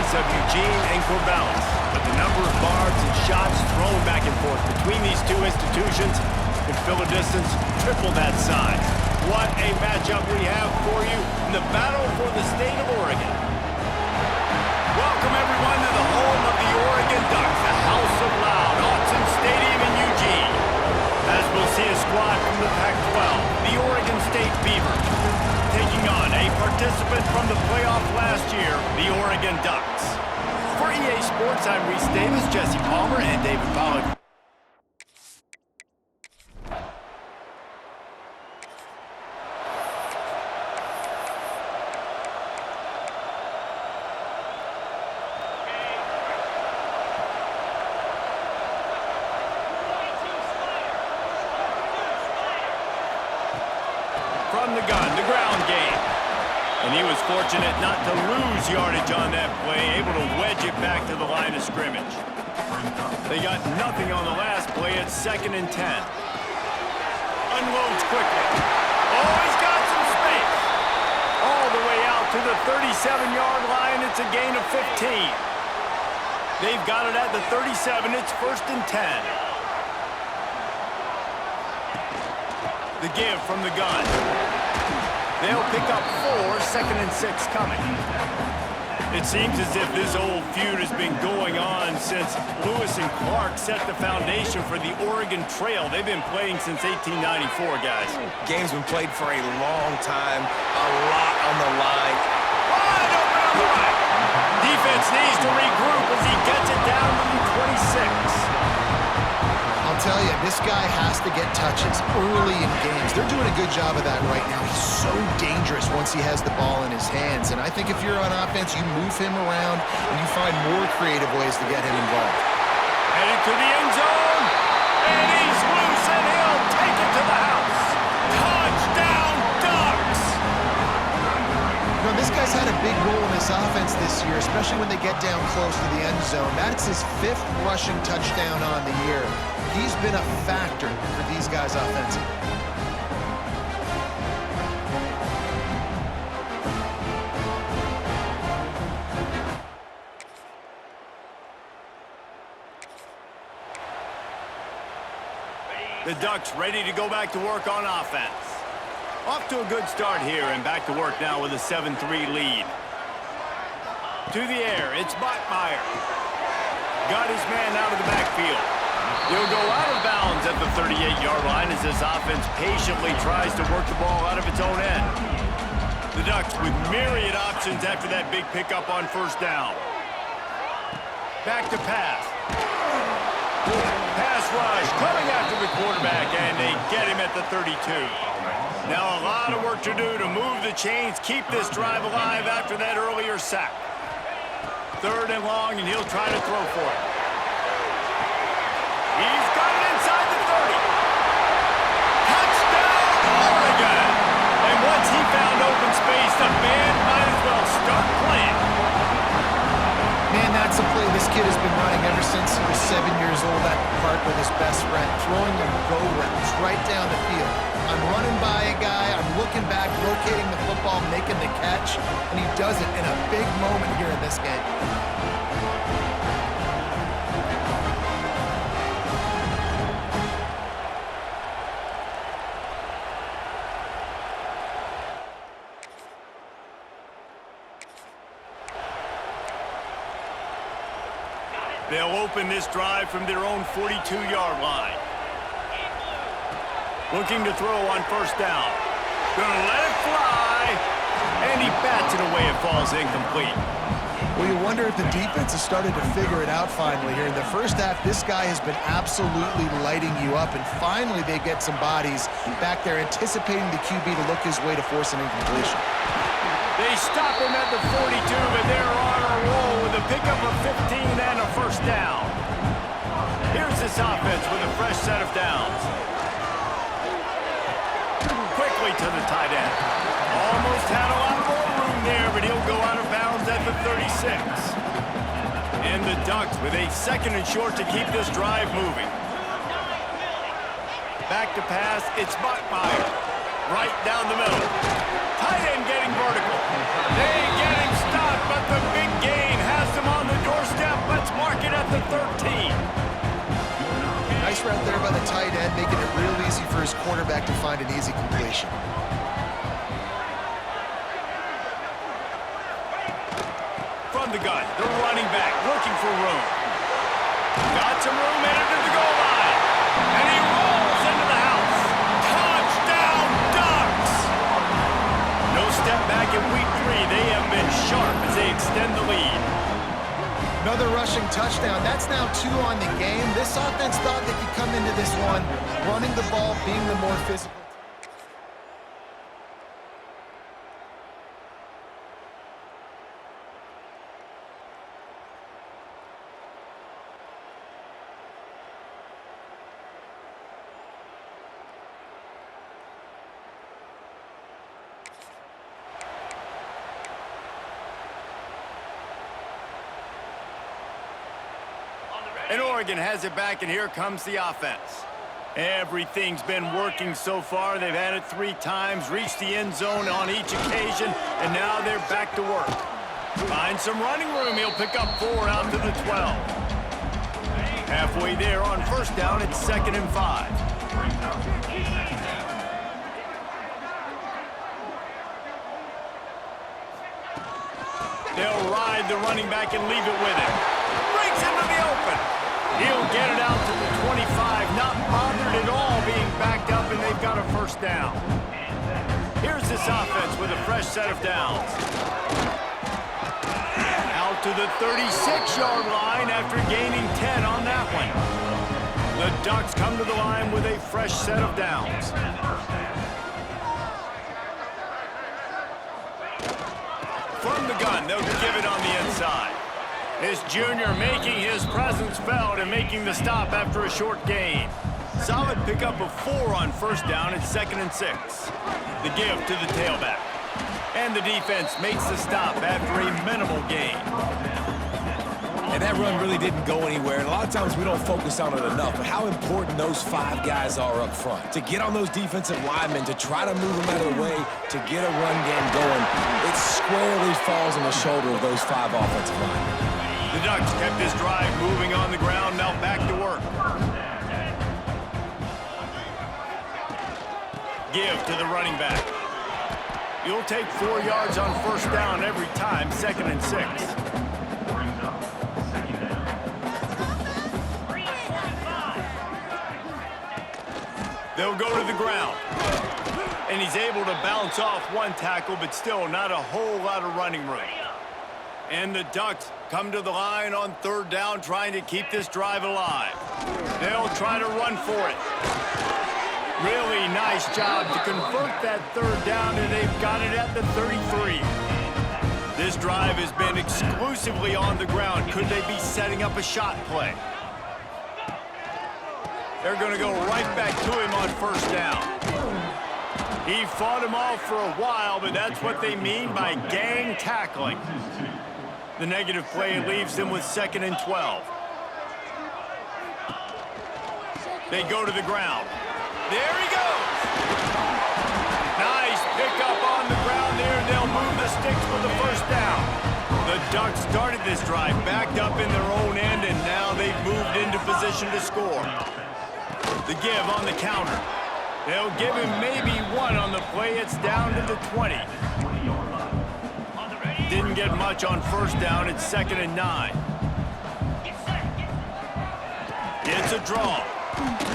offense of Eugene and Corvallis. But the number of barbs and shots thrown back and forth between these two institutions could fill a distance triple that size. What a matchup we have for you in the battle for the state of Oregon. Welcome, everyone, to the home of the Oregon Ducks, the House of Loud, Autzen Stadium in Eugene. As we'll see a squad from the Pac-12, the Oregon State Beavers, taking on a participant from the playoff last year, the Oregon Ducks. For EA Sports, I'm Reese Davis, Jesse Palmer, and David Pollack. From the gun, the ground game. And he was fortunate not to lose yardage on that play, able to wedge it back to the line of scrimmage. They got nothing on the last play. It's 2nd and 10. Unloads quickly. Oh, he's got some space. All the way out to the 37-yard line. It's a gain of 15. They've got it at the 37. It's 1st and 10. The give from the gun. They'll pick up 4, 2nd and 6 coming. It seems as if this old feud has been going on since Lewis and Clark set the foundation for the Oregon Trail. They've been playing since 1894, guys. Game's been played for a long time, a lot on the line. Wide open on the right. Defense needs to regroup as he gets it down to the 26. I'll tell you, this guy has to get touches early in games. They're doing a good job of that right now. He's so dangerous once he has the ball in his hands. And I think if you're on offense, you move him around and you find more creative ways to get him involved. Headed to the end zone. And he's loose and he'll take it to the house. Touchdown, Ducks! You know, this guy's had a big role in this offense this year, especially when they get down close to the end zone. That's his 5th rushing touchdown on the year. He's been a factor for these guys offensively. The Ducks ready to go back to work on offense. Off to a good start here and back to work now with a 7-3 lead. To the air, it's Bachmeier. Got his man out of the backfield. He'll go out of bounds at the 38-yard line as this offense patiently tries to work the ball out of its own end. The Ducks with myriad options after that big pickup on 1st down. Back to pass. Pass rush coming after the quarterback, and they get him at the 32. Now a lot of work to do to move the chains, keep this drive alive after that earlier sack. 3rd and long, and he'll try to throw for it. He's got it inside the 30. Touchdown, Oregon! And once he found open space, the band might as well start playing. Man, that's a play this kid has been running ever since he was 7 years old at the park with his best friend, throwing them go routes right down the field. I'm running by a guy, I'm looking back, rotating the football, making the catch, and he does it in a big moment here in this game. They'll open this drive from their own 42-yard line. Looking to throw on 1st down. Gonna let it fly. And he bats it away. It falls incomplete. Well, you wonder if the defense has started to figure it out finally here. In the first half, this guy has been absolutely lighting you up, and finally they get some bodies back there anticipating the QB to look his way to force an incompletion. They stop him at the 42, but they're on a roll with a pickup of 15 and a 1st down. Here's this offense with a fresh set of downs. Quickly to the tight end. Almost had a lot more room there, but he'll go out of bounds at the 36. And the Ducks with a 2nd and short to keep this drive moving. Back to pass, it's Bachmeier. Right down the middle. Tight end getting vertical. They get him stopped, but the big gain has them Mark it at the 13. Nice route there by the tight end, making it real easy for his quarterback to find an easy completion. From the gun, the running back looking for room. Got some room into the goal line. And he rolls into the house. Touchdown, Ducks! No step back in week 3. They have been sharp as they extend the lead. Another rushing touchdown. That's now 2 on the game. This offense thought they could come into this one running the ball, being the more physical. And Oregon has it back, and here comes the offense. Everything's been working so far. They've had it 3 times, reached the end zone on each occasion, and now they're back to work. Find some running room. He'll pick up 4 out to the 12. Halfway there on first down, it's 2nd and 5. They'll ride the running back and leave it with him. Breaks into the open. He'll get it out to the 25, not bothered at all being backed up, and they've got a first down. Here's this offense with a fresh set of downs. Out to the 36-yard line after gaining 10 on that one. The Ducks come to the line with a fresh set of downs. From the gun, they'll give it on the inside. This junior making his presence felt and making the stop after a short gain. Solid pickup of 4 on first down at 2nd and 6. The give to the tailback. And the defense makes the stop after a minimal gain. And that run really didn't go anywhere. And a lot of times we don't focus on it enough, but how important those 5 guys are up front. To get on those defensive linemen, to try to move them out of the way, to get a run game going, it squarely falls on the shoulder of those 5 offensive linemen. The Ducks kept this drive moving on the ground, now back to work. Give to the running back. You'll take 4 yards on first down every time, 2nd and 6. They'll go to the ground. And he's able to bounce off 1 tackle, but still not a whole lot of running room. And the Ducks come to the line on 3rd down, trying to keep this drive alive. They'll try to run for it. Really nice job to convert that 3rd down, and they've got it at the 33. This drive has been exclusively on the ground. Could they be setting up a shot play? They're going to go right back to him on first down. He fought him off for a while, but that's what they mean by gang tackling. The negative play leaves them with 2nd and 12. They go to the ground. There he goes. Nice pickup on the ground there. They'll move the sticks for the first down. The Ducks started this drive backed up in their own end, and now they've moved into position to score. The give on the counter. They'll give him maybe 1 on the play. It's down to the 20. Didn't get much on first down. It's 2nd and 9. It's a draw.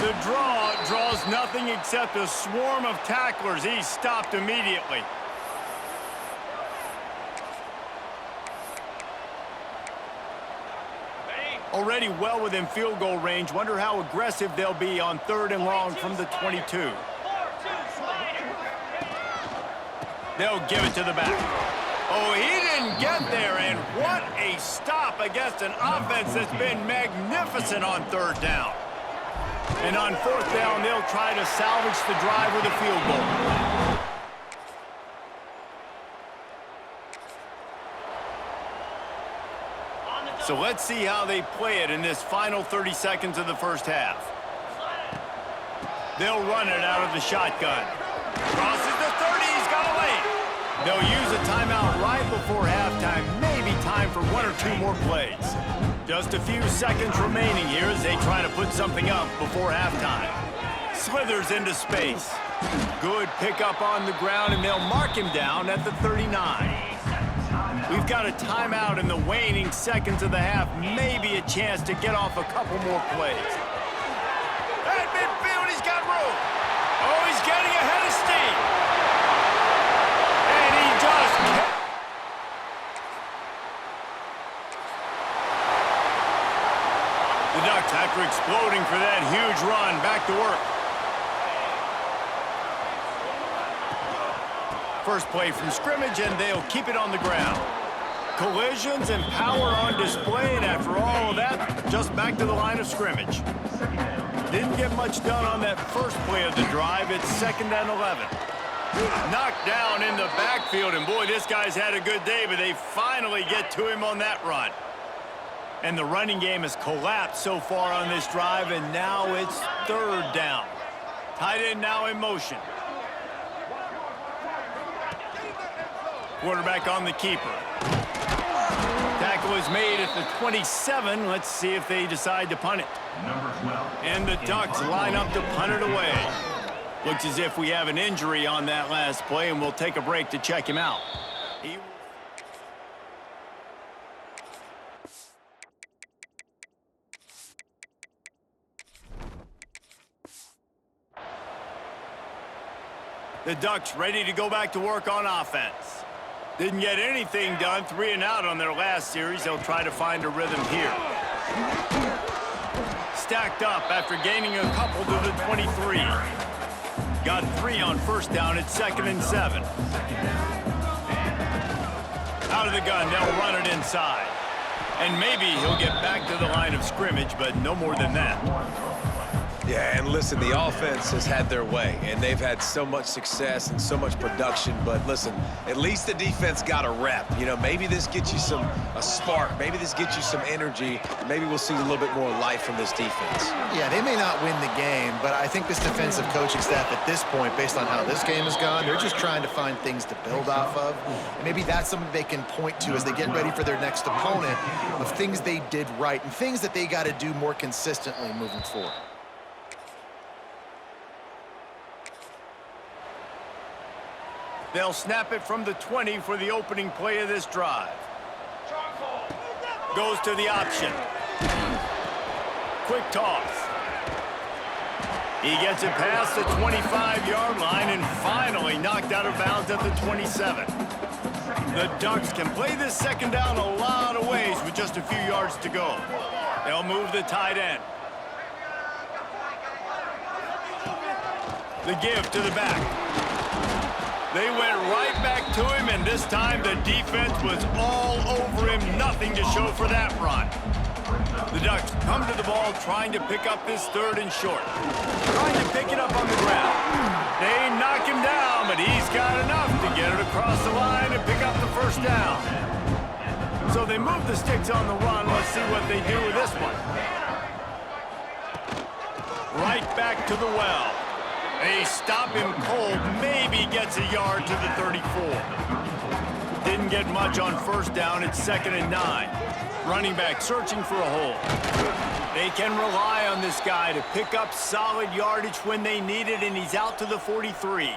The draw draws nothing except a swarm of tacklers. He's stopped immediately. Already well within field goal range. Wonder how aggressive they'll be on 3rd and long from the 22. They'll give it to the back. Oh, he didn't get there, and what a stop against an offense that's been magnificent on 3rd down. And on 4th down, they'll try to salvage the drive with a field goal. So let's see how they play it in this final 30 seconds of the first half. They'll run it out of the shotgun. Crosses the 30, he's got away. They'll use a timeout right before halftime, maybe time for 1 or 2 more plays. Just a few seconds remaining here as they try to put something up before halftime. Slithers into space. Good pickup on the ground, and they'll mark him down at the 39. We've got a timeout in the waning seconds of the half. Maybe a chance to get off a couple more plays. At midfield, he's got room. Oh, he's getting ahead of steam. And he just can't. The Ducks, after exploding for that huge run, back to work. First play from scrimmage, and they'll keep it on the ground. Collisions and power on display, and after all of that, just back to the line of scrimmage. Didn't get much done on that first play of the drive. It's 2nd and 11. Knocked down in the backfield, and boy, this guy's had a good day, but they finally get to him on that run. And the running game has collapsed so far on this drive, and now it's 3rd down. Tight end now in motion. Quarterback on the keeper. Tackle is made at the 27. Let's see if they decide to punt it. And the Ducks line up to punt it away. Looks as if we have an injury on that last play, and we'll take a break to check him out. The Ducks ready to go back to work on offense. Didn't get anything done, 3 and out on their last series. They'll try to find a rhythm here. Stacked up after gaining a couple to the 23. Got 3 on first down at 2nd and 7. Out of the gun, they'll run it inside. And maybe he'll get back to the line of scrimmage, but no more than that. Yeah, and listen, the offense has had their way, and they've had so much success and so much production, but listen, at least the defense got a rep. You know, maybe this gets you a spark. Maybe this gets you some energy. Maybe we'll see a little bit more life from this defense. Yeah, they may not win the game, but I think this defensive coaching staff at this point, based on how this game has gone, they're just trying to find things to build off of. And maybe that's something they can point to as they get ready for their next opponent, of things they did right and things that they got to do more consistently moving forward. They'll snap it from the 20 for the opening play of this drive. Goes to the option. Quick toss. He gets it past the 25-yard line and finally knocked out of bounds at the 27. The Ducks can play this 2nd down a lot of ways with just a few yards to go. They'll move the tight end. The give to the back. They went right back to him, and this time the defense was all over him. Nothing to show for that run. The Ducks come to the ball trying to pick up this 3rd and short. Trying to pick it up on the ground. They knock him down, but he's got enough to get it across the line and pick up the 1st down. So they move the sticks on the run. Let's see what they do with this one. Right back to the well. They stop him cold, maybe gets a yard to the 34. Didn't get much on first down, it's 2nd and 9. Running back searching for a hole. They can rely on this guy to pick up solid yardage when they need it, and he's out to the 43.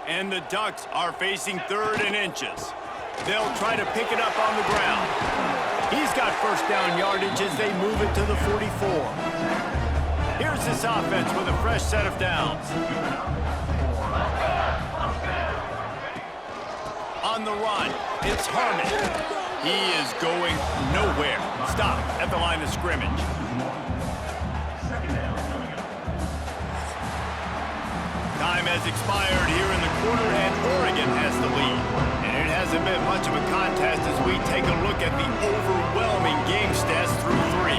And the Ducks are facing 3rd and inches. They'll try to pick it up on the ground. He's got first down yardage as they move it to the 44. Here's this offense with a fresh set of downs. On the run, it's Harmon. He is going nowhere. Stop at the line of scrimmage. Time has expired here in the quarter, and Oregon has the lead. And it hasn't been much of a contest as we take a look at the overwhelming game stats through 3.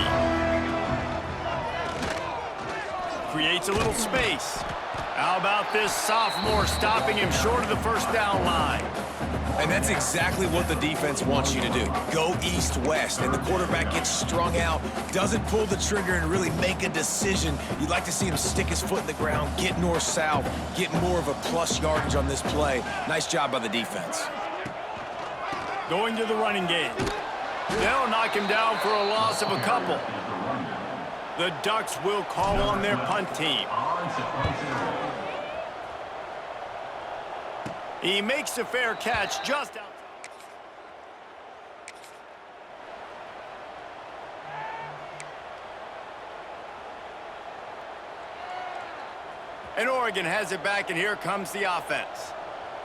Creates a little space. How about this sophomore stopping him short of the 1st down line? And that's exactly what the defense wants you to do. Go east-west, and the quarterback gets strung out, doesn't pull the trigger and really make a decision. You'd like to see him stick his foot in the ground, get north-south, get more of a plus yardage on this play. Nice job by the defense. Going to the running game. They'll knock him down for a loss of a couple. The Ducks will call on their punt team. He makes a fair catch just out. And Oregon has it back, and here comes the offense.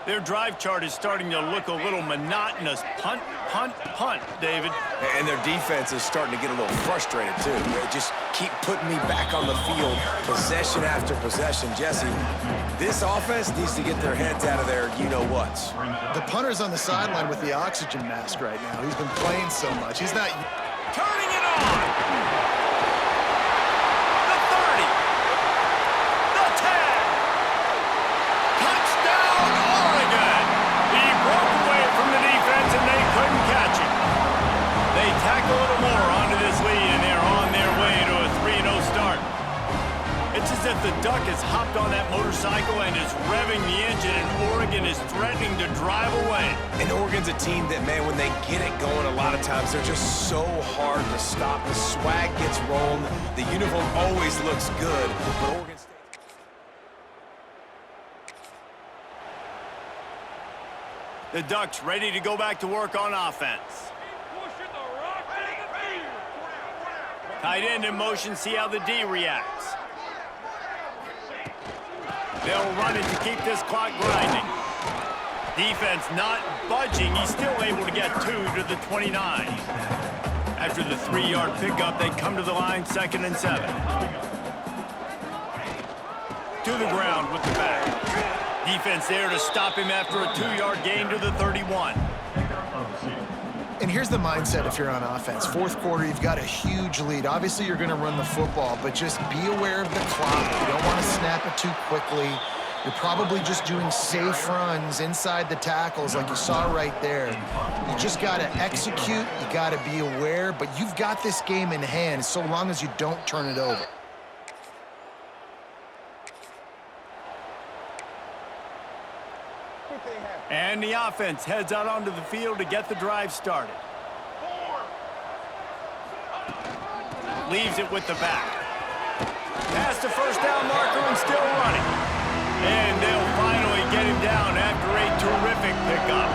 Their drive chart is starting to look a little monotonous. Punt, punt, punt, David. And their defense is starting to get a little frustrated, too. They just keep putting me back on the field, possession after possession. Jesse, this offense needs to get their heads out of their you-know-whats. The punter's on the sideline with the oxygen mask right now. He's been playing so much. He's not... Turning it on! The 30! The 10! Touchdown, Oregon! He broke away from the defense and they couldn't catch him. They tack a little more onto this lead and they're on their way to a 3-0 start. It's as if the Duck has hopped on that motorcycle and is revving the engine, and Oregon is threatening to drive away. And Oregon's a team that, man, when they get it going, a lot of times they're just so hard to stop. The swag gets rolling. The uniform always looks good, but Oregon State... The Ducks ready to go back to work on offense. Tight end in motion, see how the D reacts. They'll run it to keep this clock grinding. Defense not budging. He's still able to get 2 to the 29. After the 3-yard pickup, they come to the line, 2nd and 7. To the ground with the back. Defense there to stop him after a 2-yard gain to the 31. And here's the mindset if you're on offense. Fourth quarter, you've got a huge lead. Obviously, you're going to run the football, but just be aware of the clock. You don't want to snap it too quickly. You're probably just doing safe runs inside the tackles like you saw right there. You just got to execute. You got to be aware, but you've got this game in hand so long as you don't turn it over. And the offense heads out onto the field to get the drive started. Leaves it with the back. Past the first down marker and still running. And they'll finally get him down after a terrific pickup.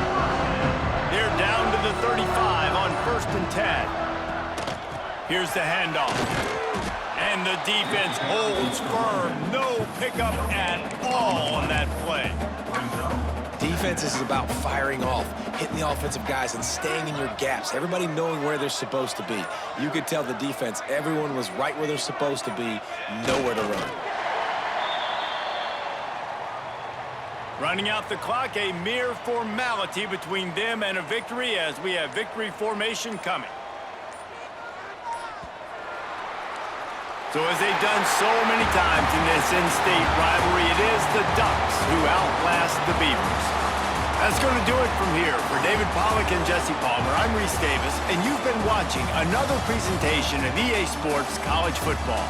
They're down to the 35 on 1st and 10. Here's the handoff. And the defense holds firm. No pickup at all on that play. Defense is about firing off, hitting the offensive guys, and staying in your gaps. Everybody knowing where they're supposed to be. You could tell the defense, everyone was right where they're supposed to be, nowhere to run. Running out the clock, a mere formality between them and a victory as we have victory formation coming. So as they've done so many times in this in-state rivalry, it is the Ducks who outlast the Beavers. That's going to do it from here. For David Pollack and Jesse Palmer, I'm Reese Davis, and you've been watching another presentation of EA Sports College Football.